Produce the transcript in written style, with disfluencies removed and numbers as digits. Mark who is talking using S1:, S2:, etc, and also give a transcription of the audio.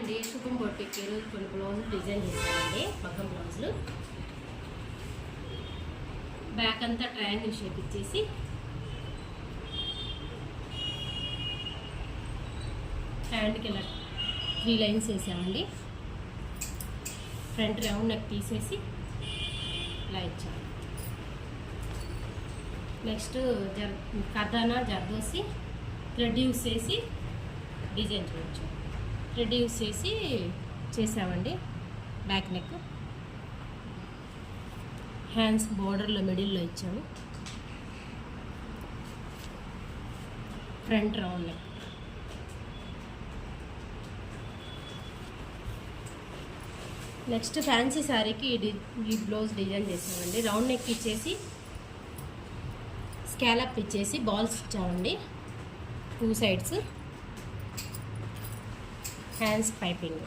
S1: అండి, శుభం బొట్టికి ఈరోజు కొన్ని బ్లౌజులు డిజైన్ చేశానండి. మగ్గం బ్లౌజులు బ్యాక్ అంతా ట్రయాంగిల్ షేప్ ఇచ్చేసి హ్యాండ్కి ఇలా 3 లైన్స్ వేసామండి. ఫ్రంట్ రౌండ్ నెక్ తీసేసి ఇలా ఇచ్చాము. నెక్స్ట్ కథానా జర్దోసి థ్రెడ్ యూస్ చేసి డిజైన్ చేయొచ్చు. థ్రెడ్ యూస్ చేసి చేసామండి. బ్యాక్ నెక్, హ్యాండ్స్ బోర్డర్లో మిడిల్లో ఇచ్చాము. Front round neck. Next fancy శారీకి ఈ బ్లౌజ్ డిజైన్ చేసామండి. రౌండ్ నెక్ ఇచ్చేసి స్కాలప్ ఇచ్చేసి బాల్స్ ఇచ్చామండి 2 సైడ్స్. Hands piping.